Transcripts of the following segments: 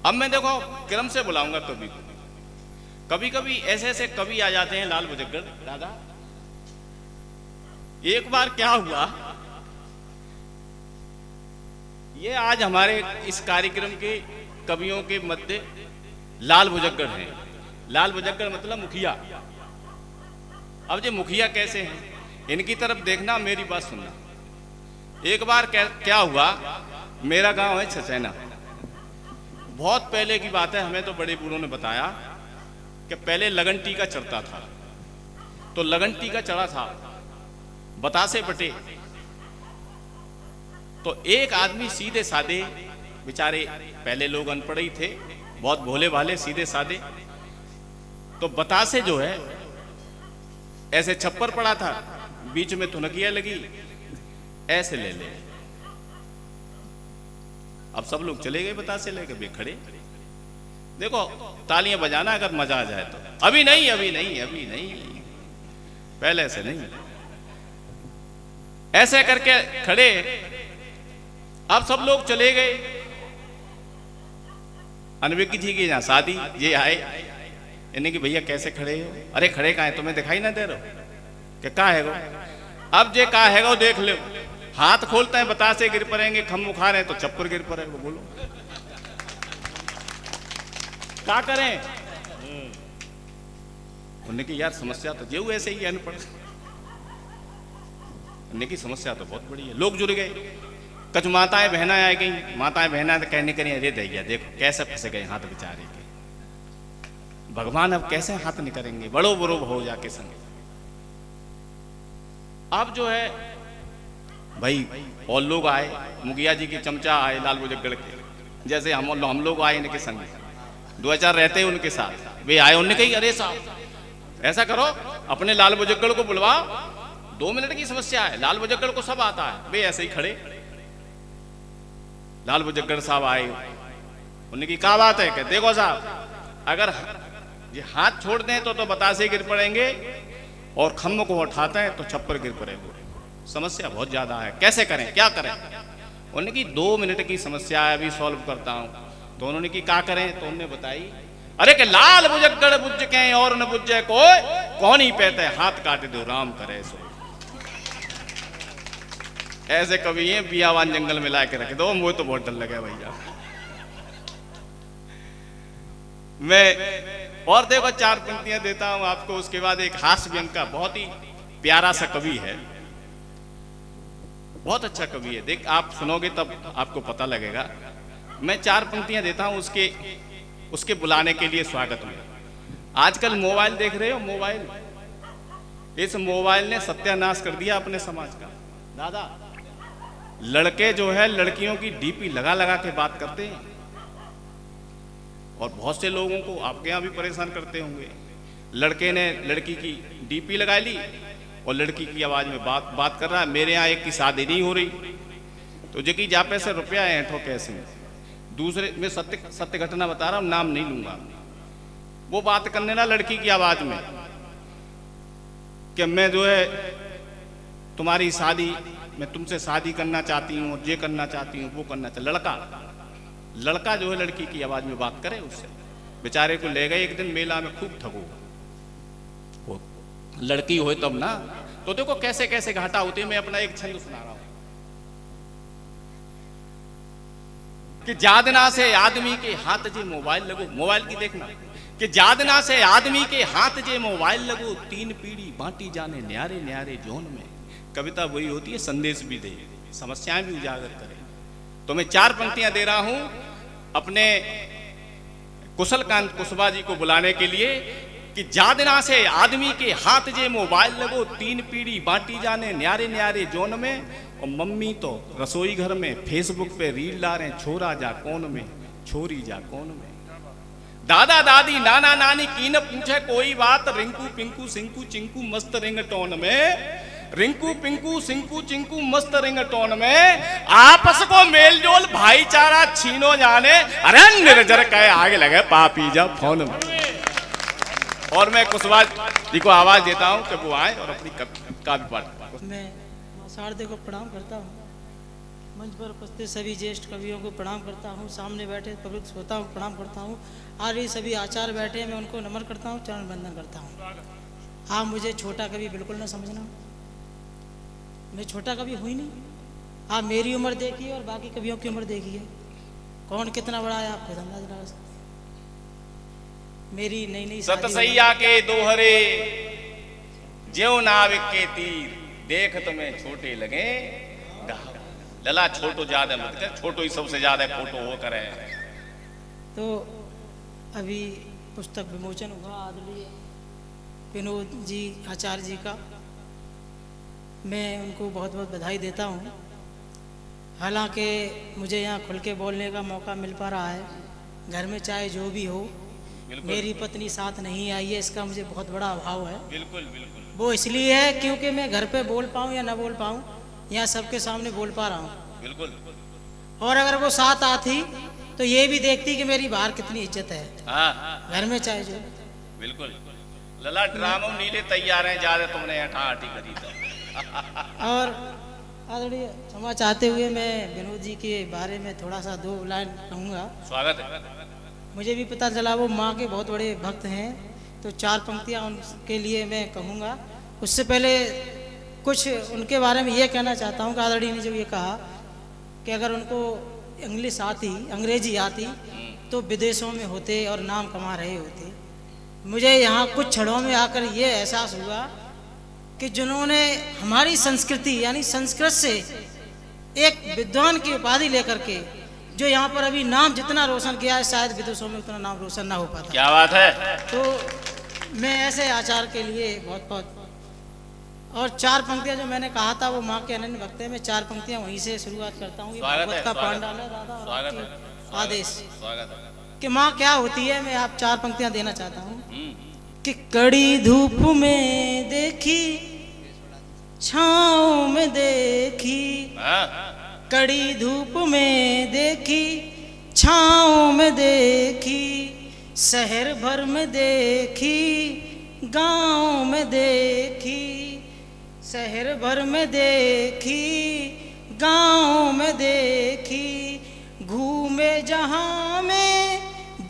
अब मैं देखो क्रम से बुलाऊंगा कवि को। कभी कभी ऐसे ऐसे कवि आ जाते हैं लाल बुजक्कड़ दादा। एक बार क्या हुआ, ये आज हमारे इस कार्यक्रम के कवियों के मध्य लाल बुजक्कड़ हैं। लाल बुजक्कड़ मतलब मुखिया। अब ये मुखिया कैसे हैं, इनकी तरफ देखना, मेरी बात सुनना। एक बार क्या हुआ, मेरा गांव है छछैना, बहुत पहले की बात है, हमें तो बड़े बूढ़ों ने बताया कि पहले लगन टीका चढ़ता था। तो लगन टीका चढ़ा था, बतासे बटे। तो एक आदमी सीधे साधे, बेचारे पहले लोग अनपढ़ ही थे, बहुत भोले भाले सीधे साधे, तो बतासे जो है ऐसे छप्पर पड़ा था, बीच में थुनकिया लगी, ऐसे ले ले। अब सब लोग चले गए बतासे लेके, वे खड़े। देखो तालियां बजाना अगर मजा आ जाए तो। अभी नहीं, अभी नहीं, अभी नहीं, पहले से नहीं, ऐसे करके खड़े। अब सब लोग चले गए। अनविकी जी की यहाँ शादी, ये आए, इन्हें कि भैया कैसे खड़े हो? अरे खड़े कहाँ है, तुम्हें दिखाई ना दे रहा कि कहाँ है वो? अब जे कहाँ है वो देख लो। हाथ खोलते हैं, बतासे गिर पड़ेंगे, खम उखाड़ हैं तो चप्पर गिर पड़े। वो बोलो क्या करें? उन्होंने की यार समस्या तो जेऊ ऐसे ही अनपढ़, उन्होंने की समस्या तो बहुत बड़ी है। लोग जुड़ गए, कछ माताएं बहना आ गई, माताएं बहना तो कहने करिए, अरे दैया देखो कैसे फंसे गए हाथ बेचारे के, भगवान अब कैसे हाथ नहीं करेंगे, बड़ो बड़ो हो जाके संग। अब जो है भाई और लोग आए, मुखिया जी के चमचा आए लाल बुजक्कड़ के, जैसे हम लोग आए इनके संग, 2 4 रहते हैं उनके साथ। वे आए, उन्होंने कही अरे साहब ऐसा करो, अपने लाल बुजक्कड़ को बुलवाओ, 2 मिनट की समस्या है। लाल बुजक्कड़ को सब आता है। वे ऐसे ही खड़े, लाल बुजक्कड़ साहब आए, उन्होंने की क्या बात है? कि देखो साहब, अगर ये हाथ छोड़ दें तो बतासे गिर पड़ेंगे, और खम्म को उठाते हैं तो छप्पर गिर पड़ेंगे। समस्या बहुत ज्यादा है, कैसे करें, क्या करें? उन्होंने की 2 मिनट की समस्या है, अभी सॉल्व करता हूं। तो उन्होंने की क्या करें? तो उन्होंने बताई, अरे के लाल बुजक्कड़ बुझ के और न बुझे कोई, कौन ही पहते हाथ काटे दो राम करे सो। ऐसे कवि हैं, बियावान जंगल में ला के रखे दो, मुझे तो बहुत डर लगा भैया। मैं और देखो 4 पंक्तियां देता हूं आपको, उसके बाद एक हास्य व्यंग का बहुत ही प्यारा सा कवि है, बहुत अच्छा कवि है। देख आप सुनोगे तब आपको पता लगेगा। मैं 4 पंक्तियां देता हूं उसके बुलाने के लिए स्वागत में। आजकल मोबाइल देख रहे हो, मोबाइल, इस मोबाइल ने सत्यानाश कर दिया अपने समाज का दादा। लड़के जो है लड़कियों की डीपी लगा लगा के बात करते हैं, और बहुत से लोगों को आपके यहाँ भी परेशान करते होंगे। लड़के ने लड़की की डीपी लगा ली और लड़की की आवाज में बात कर रहा है। मेरे यहाँ एक की शादी नहीं हो रही, तो जो कि जापे से रुपया है ठो कैसे। दूसरे में सत्य घटना बता रहा हूँ, नाम नहीं लूंगा। वो बात करने ना लड़की की आवाज में कि मैं जो है तुम्हारी शादी, मैं तुमसे शादी करना चाहती हूँ, ये करना चाहती हूँ, वो करना चाहती। लड़का जो है लड़की की आवाज में बात करे उससे। बेचारे को ले गए एक दिन मेला में, खूब ठगो, वो लड़की हो तब ना। तो देखो कैसे कैसे घाटा होते हैं। मैं अपना एक छंद सुना रहा हूं कि जादना से आदमी के हाथ जे मोबाइल लगो, मोबाइल की देखना, कि जादना से आदमी के हाथ जे मोबाइल लगो, 3 पीढ़ी बांटी जाने न्यारे न्यारे जोन में। कविता वही होती है, संदेश भी दे, समस्याएं भी उजागर करे। तो मैं 4 पंक्तियां दे रहा हूं अपने कुशलकांत कुशवाहा जी को बुलाने के लिए कि जादना से आदमी के हाथ जे मोबाइल लगो, 3 पीढ़ी बांटी जाने न्यारे न्यारे जोन में। और मम्मी तो रसोई घर में फेसबुक पे रील ला रहे, छोरा जा कौन में, छोरी जा कौन में। दादा दादी नाना नानी की न पूछे कोई बात, रिंकू पिंकू सिंकू चिंकू मस्त रिंगटोन में। रिंकू पिंकू सिंकू चिंकू मस्त रिंगटोन में। आपस को मेल जोल भाईचारा छीनो जाने, अरे निर्जर कहे आगे लगे पापी जा फोन में। और मैं कुशवाहा जी को आवाज देता हूं कि वो आए और अपनी काव्य पाठ। मैं शारदे को प्रणाम करता हूँ। मंच पर उपस्थित सभी ज्येष्ठ कवियों को प्रणाम करता हूँ। सामने बैठे पब्लिक श्रोताओं को प्रणाम करता हूँ। और ये सभी आचार्य बैठे हैं, मैं उनको नमन करता हूँ, चरण वंदन करता हूँ। आप मुझे छोटा कवि बिल्कुल ना समझना, मैं छोटा कवि हुई नहीं। आप मेरी उम्र देखिए और बाकी कवियों की उम्र देखिए, कौन कितना बड़ा है आपको अंदाज लगा सकते। मेरी नई नई सतसैया के दोहरे ज्यों नाविक के तीर, देख तुम्हें छोटे लगे गाँव। लला छोटो ज्यादा मत कर, छोटो ही सबसे ज्यादा फोटो हो करे। तो अभी पुस्तक विमोचन हुआ आदरणीय विनोद जी आचार्य जी का, मैं उनको बहुत बहुत बधाई देता हूँ। हालांकि मुझे यहाँ खुल के बोलने का मौका मिल पा रहा है, घर में चाहे जो भी हो, मेरी पत्नी साथ नहीं आई है, इसका मुझे बहुत बड़ा अभाव है। बिल्कुल बिल्कुल। वो इसलिए है क्योंकि मैं घर पे बोल पाऊँ या ना बोल पाऊँ, यहाँ सबके सामने बोल पा रहा हूँ। बिल्कुल। और अगर वो साथ आती तो ये भी देखती कि मेरी बाहर कितनी इज्जत है। हाँ, घर में चाहे जो। बिल्कुल। लला ड्रामो नीले तैयार हैं, ज्यादा तुमने हठाहटी करी था। और आदरणीय क्षमा चाहते हुए मैं विनोद जी के बारे में थोड़ा सा दो लाइन कहूँगा। स्वागत है। मुझे भी पता चला वो माँ के बहुत बड़े भक्त हैं, तो चार पंक्तियाँ उनके लिए मैं कहूँगा। उससे पहले कुछ उनके बारे में ये कहना चाहता हूँ कि आदरणीय ने जो ये कहा कि अगर उनको इंग्लिश आती, अंग्रेजी आती तो विदेशों में होते और नाम कमा रहे होते। मुझे यहाँ कुछ क्षणों में आकर ये एहसास हुआ कि जिन्होंने हमारी संस्कृति यानी संस्कृत से एक विद्वान की उपाधि लेकर के जो यहाँ पर अभी नाम जितना रोशन किया है, शायद विदेशों में उतना नाम रोशन ना हो पाता। क्या बात है। तो मैं ऐसे आचार के लिए बहुत बहुत, और चार पंक्तियां जो मैंने कहा था वो माँ के अनन्य भक्त है, मैं चार पंक्तियां वहीं से शुरुआत करता हूँ। भागवत का पांडाल है दादा, आदेश कि माँ क्या होती है, मैं आप चार पंक्तियां देना चाहता हूँ कि कड़ी धूप में देखी, छाँव में देखी, कड़ी धूप में देखी, छाँव में देखी, शहर भर में देखी, गांव में देखी, शहर भर में देखी, गांव में देखी, घूमे जहां में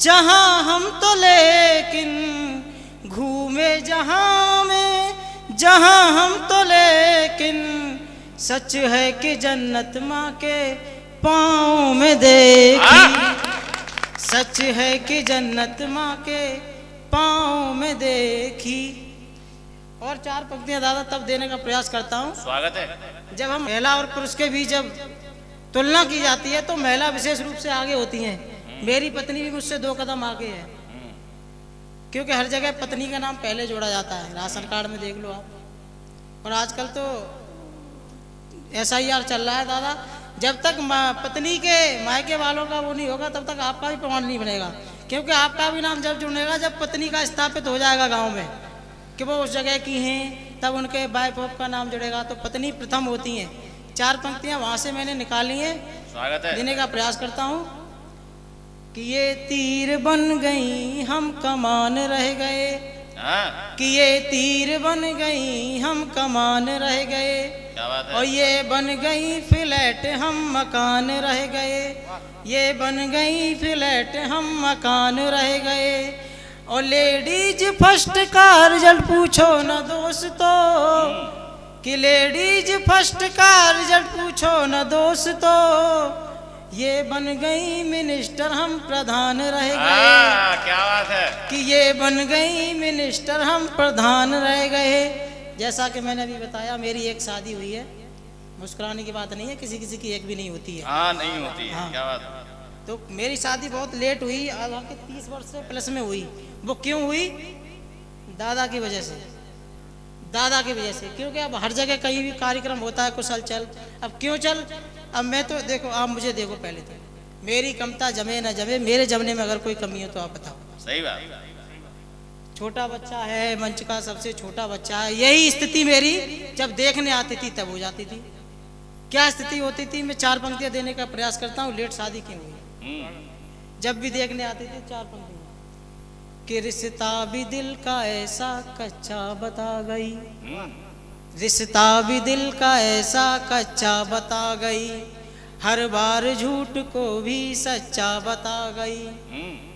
जहां हम तो लेकिन, घूमे जहां में जहां हम तो लेकिन, सच है कि जन्नत माँ के पाँव में देखी, सच है कि जन्नत माँ के पाँव में देखी। और चार पंक्तियां दादा तब देने का प्रयास करता हूँ। स्वागत है। जब हम महिला और पुरुष के बीच जब तुलना की जाती है तो महिला विशेष रूप से आगे होती हैं। मेरी पत्नी भी मुझसे 2 कदम आगे है, क्योंकि हर जगह पत्नी का नाम पहले जोड़ा जाता है, राशन कार्ड में देख लो आप। और आजकल तो SIR चल रहा है दादा, जब तक पत्नी के मायके वालों का वो नहीं होगा तब तक आपका भी प्रमाण नहीं बनेगा, क्योंकि आपका भी नाम जब जुड़ेगा जब पत्नी का स्थापित हो जाएगा गांव में कि वो उस जगह की हैं, तब उनके वाइफ ऑफ का नाम जुड़ेगा, तो पत्नी प्रथम होती हैं। चार पंक्तियां वहां से मैंने निकाली हैं, स्वागत है। देने का प्रयास करता हूँ कि ये तीर बन गई हम कमान रह गए, कि ये तीर बन गई हम कमान रह गए, क्या बात है। और ये बन गई फ्लैट हम मकान रह गए, ये बन गई फ्लैट हम मकान रह गए, और लेडीज फर्स्ट का रिजल्ट पूछो न दोस्तों, कि लेडीज फर्स्ट का रिजल्ट पूछो न दोस्तों, ये बन गई मिनिस्टर हम प्रधान रह गए, क्या बात है। कि ये बन गई मिनिस्टर हम प्रधान रह गए। जैसा कि मैंने अभी बताया मेरी एक शादी हुई है, मुस्कुराने की बात नहीं है, किसी किसी की एक भी नहीं होती है। हाँ, नहीं होती है। हाँ। क्या बात है। तो मेरी शादी बहुत लेट हुई, हालांकि 30 वर्ष से प्लस में हुई। वो क्यों हुई? दादा की वजह से, दादा की वजह से, क्योंकि अब हर जगह कहीं भी कार्यक्रम होता है कुशल चल, अब क्यों चल, अब मैं तो देखो, आप मुझे देखो, पहले तो मेरी कमता जमे न जमे, मेरे जमने में अगर कोई कमी हो तो आप बताओ। सही बात। छोटा बच्चा है, मंच का सबसे छोटा बच्चा है, यही स्थिति मेरी जब देखने आती थी तब हो जाती थी। क्या स्थिति होती थी, मैं चार पंक्तियां देने का प्रयास करता हूँ, लेट शादी क्यों हुई। जब भी देखने आती थी चार पंक्तियां, कि रिश्ता भी दिल का ऐसा कच्चा बता गई, रिश्ता भी दिल का ऐसा कच्चा बता गई, हर बार झूठ को भी सच्चा बता गई,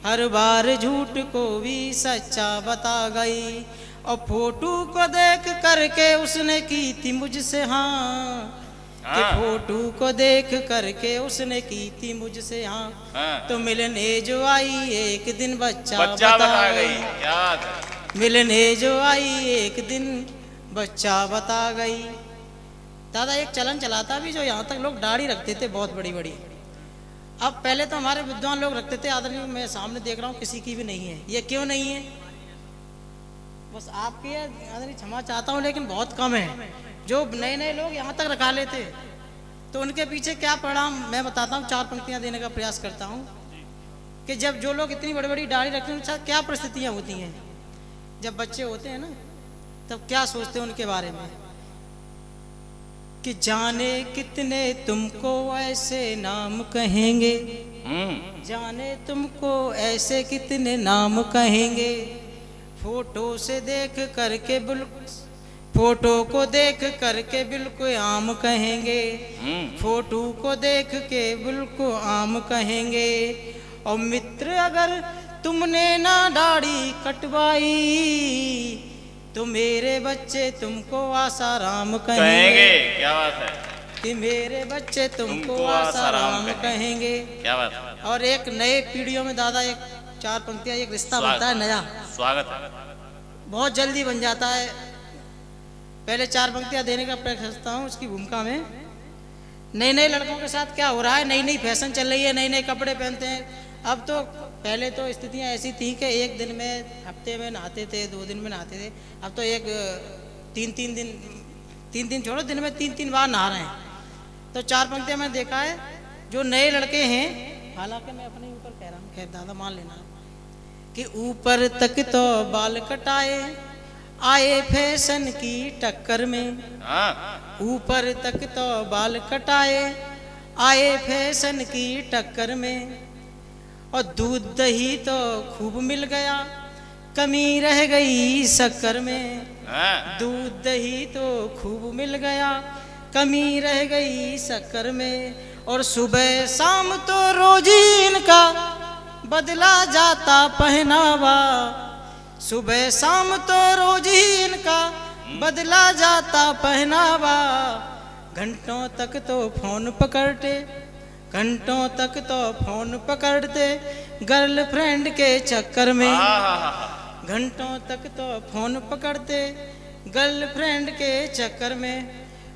हर बार झूठ को भी सच्चा बता गई। और फोटो को देख करके उसने की थी मुझसे हाँ, कि फोटो को देख करके उसने की थी मुझसे हाँ। तो मिलने जो आई एक दिन बच्चा बता गई, याद मिलने जो आई एक दिन बच्चा बता गई। दादा एक चलन चला था भी, जो यहाँ तक लोग दाढ़ी रखते थे बहुत बड़ी बड़ी। अब पहले तो हमारे विद्वान लोग रखते थे, आदमी मैं सामने देख रहा हूँ किसी की भी नहीं है। ये क्यों नहीं है? बस आपकी आदमी क्षमा चाहता हूँ, लेकिन बहुत कम है जो नए नए लोग यहाँ तक रखा लेते। तो उनके पीछे क्या परिणाम मैं बताता हूँ, 4 पंक्तियाँ देने का प्रयास करता हूँ कि जब जो लोग इतनी बड़ी बड़ी दाढ़ी रखते हैं उनके साथ क्या परिस्थितियाँ होती हैं। जब बच्चे होते हैं ना, तब क्या सोचते हैं उनके बारे में कि जाने कितने तुमको ऐसे नाम कहेंगे, जाने तुमको ऐसे कितने नाम कहेंगे। फोटो से देख करके फोटो को देख करके बिल्कुल आम कहेंगे, फोटो को देख के बिल्कुल आम कहेंगे। और मित्र अगर तुमने ना दाढ़ी कटवाई तो मेरे बच्चे तुमको आसाराम कहेंगे। क्या बात है कि मेरे बच्चे तुमको आसाराम कहेंगे। क्या बात है। और एक नए पीढ़ियों में दादा एक 4 पंक्तियां, एक रिश्ता बनता है नया, स्वागत है, बहुत जल्दी बन जाता है। पहले 4 पंक्तियां देने का प्रयास करता हूँ उसकी भूमिका में। नए नए लड़कों के साथ क्या हो रहा है, नई नई फैशन चल रही है, नए नए कपड़े पहनते हैं। अब तो पहले तो स्थितियां ऐसी थी कि एक दिन में हफ्ते में नहाते थे, 2 दिन में नहाते थे। अब तो एक 3 दिन छोड़ो, दिन में 3 बार नहा रहे हैं। तो 4 पंक्तियां मैंने देखा है जो नए लड़के हैं, हालांकि मैं अपने ऊपर कह रहा हूँ, खैर दादा मान लेना, कि ऊपर तक तो बाल कटाए आए फैशन की टक्कर में, ऊपर तक तो बाल कटाए आए फैशन की टक्कर में। और दूध दही तो खूब मिल गया, कमी रह गई शक्कर में। दूध दही तो खूब मिल गया, कमी रह गई शक्कर में। और सुबह शाम तो रोज ही इनका बदला जाता पहनावा, सुबह शाम तो रोज ही इनका बदला जाता पहनावा। घंटों तक तो फोन पकड़ते, घंटों तक तो फोन पकड़ते गर्लफ्रेंड के चक्कर में, घंटों तक तो फोन पकड़ते गर्लफ्रेंड के चक्कर में।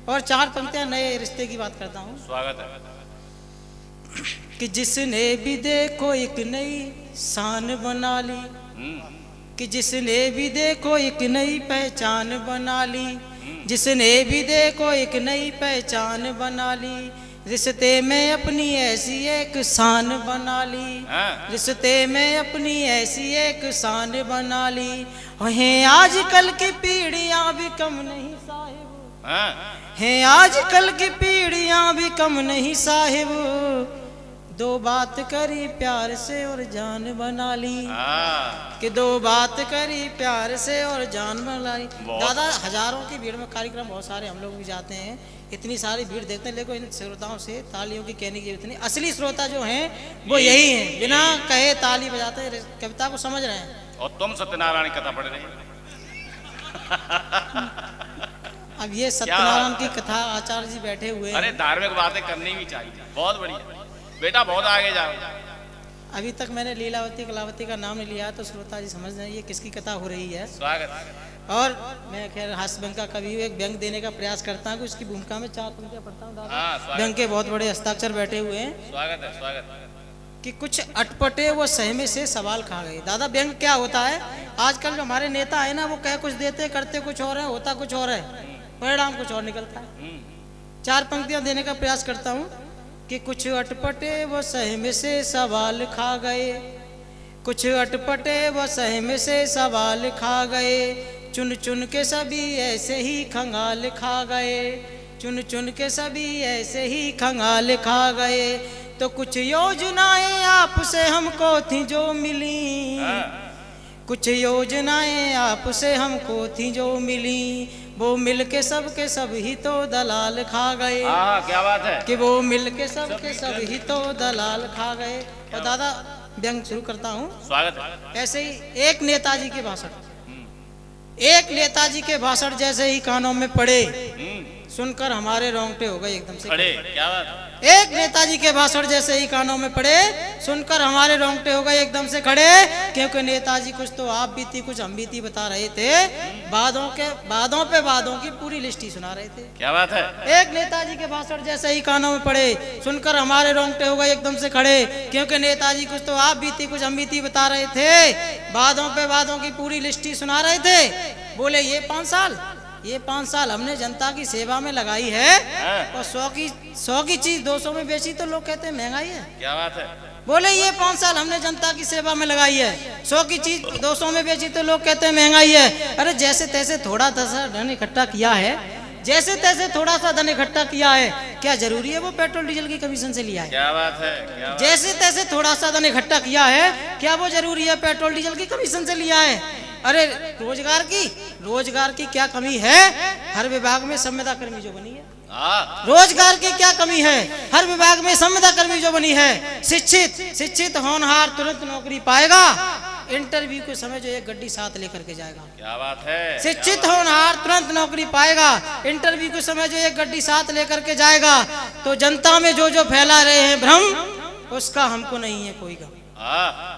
और 4 पंक्तियां नए रिश्ते की बात करता हूँ, स्वागत है। कि जिसने भी देखो एक नई शान बना ली, कि जिसने भी देखो एक नई पहचान बना ली, जिसने भी देखो एक नई पहचान बना ली। रिश्ते में अपनी ऐसी एक शान बना ली, रिश्ते में अपनी ऐसी एक शान बना ली। हैं आजकल की पीढ़ियां भी कम नहीं साहिब, हैं आजकल की पीढ़ियां भी कम नहीं साहिब। 2 बात करी प्यार से और जान बना ली, कि 2 बात करी प्यार से और जान बना ली। दादा हजारों की भीड़ में कार्यक्रम बहुत सारे हम लोग भी जाते हैं, इतनी सारी भीड़ देखते हैं, लेकिन इन श्रोताओं से तालियों की कहने की जरूरत नहीं। असली श्रोता जो हैं वो यही हैं, बिना कहे ताली बजाते कविता को समझ रहे हैं। और तुम सत्यनारायण की कथा पढ़ रहे हैं। अब ये सत्यनारायण की कथा आचार्य जी बैठे हुए हैं। अरे धार्मिक बातें करनी भी चाहिए, बहुत बढ़िया बेटा, बहुत आगे जाओ। अभी तक मैंने लीलावती कलावती का नाम नहीं लिया, तो श्रोता जी समझ रहे हैं ये किसकी कथा हो रही है। स्वागत। और मैं खैर हास्य व्यंग का कभी एक व्यंग देने का प्रयास करता हूँ, उसकी भूमिका में 4 पंक्तियां पढ़ता हूँ दादा। व्यंग के बहुत बड़े हस्ताक्षर बैठे हुए हैं। स्वागत है, स्वागत है। कि कुछ अटपटे वो सहमे से सवाल खा गए। दादा व्यंग क्या होता है, आजकल जो हमारे नेता है ना, वो कह कुछ देते करते कुछ और है, होता कुछ और है, परिणाम कुछ और निकलता है। 4 पंक्तियां देने का प्रयास करता हूँ कि कुछ अटपटे वो सहमे से सवाल खा गए, कुछ अटपटे वो सहमे से सवाल खा गए। चुन चुन के सभी ऐसे ही खंगाल खा गए, चुन चुन के सभी ऐसे ही खंगाल खा गए। तो कुछ योजनाएं आपसे हमको थी जो मिली, कुछ योजनाएं आपसे हमको थी जो मिली। वो मिल के सब ही तो दलाल खा गए। हाँ, क्या बात है। कि वो मिल के सब ही तो दलाल खा गए। और दादा व्यंग शुरू करता हूँ, स्वागत है। ऐसे ही एक नेताजी के भाषण, एक नेताजी के भाषण जैसे ही कानों में पड़े, सुनकर हमारे रोंगटे हो गए एकदम से खड़े। क्या बात। एक नेताजी के भाषण जैसे ही कानों में पड़े, सुनकर हमारे रोंगटे हो गए एकदम से खड़े, क्योंकि नेताजी कुछ तो आप बीती कुछ हम बीती बता रहे थे, वादों पे वादों की पूरी लिस्ट ही सुना रहे थे। क्या बात है। एक नेताजी के भाषण जैसे ही कानों में पड़े, सुनकर हमारे रोंगटे हो गए एकदम से खड़े, क्योंकि नेताजी कुछ तो आप बीती कुछ हम बीती बता रहे थे, वादों पे वादों की पूरी लिस्ट ही सुना रहे थे। बोले ये 5 साल हमने जनता की सेवा में लगाई है, और 100 की चीज 200 में बेची तो लोग कहते हैं महंगाई है। क्या बात है। बोले ये 5 साल हमने जनता की सेवा में लगाई है, 100 की चीज 200 में बेची तो लोग कहते हैं महंगाई है। अरे जैसे तैसे थोड़ा सा धन इकट्ठा किया है, जैसे तैसे थोड़ा सा धन इकट्ठा किया है, क्या जरूरी है वो पेट्रोल डीजल की कमीशन से लिया है? क्या बात है। क्या बात। जैसे तैसे थोड़ा सा धन इकट्ठा किया है, क्या वो जरूरी है पेट्रोल डीजल की कमीशन से लिया है? अरे रोजगार की क्या कमी है? हर विभाग में संविदा कर्मी जो बनी है। रोजगार की क्या कमी है? हर विभाग में संविदा कर्मी जो बनी है। शिक्षित होनहार तुरंत नौकरी पाएगा, इंटरव्यू के समय जो एक गड्डी साथ लेकर के जाएगा। क्या बात है। शिक्षित होनहार तुरंत नौकरी पाएगा, इंटरव्यू के समय जो एक गड्डी साथ लेकर के जाएगा। तो जनता में जो फैला रहे हैं भ्रम, उसका हमको नहीं है कोई गम।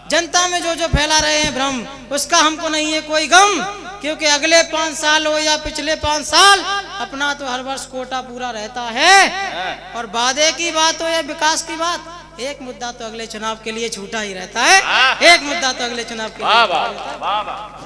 जनता में जो फैला रहे हैं भ्रम, उसका हमको नहीं है कोई गम, क्योंकि अगले 5 साल हो या पिछले 5 साल, अपना तो हर वर्ष कोटा पूरा रहता है। और वादे की बात हो या विकास की बात, एक मुद्दा तो अगले चुनाव के लिए छूटा ही रहता है। एक मुद्दा तो अगले चुनाव के लिए।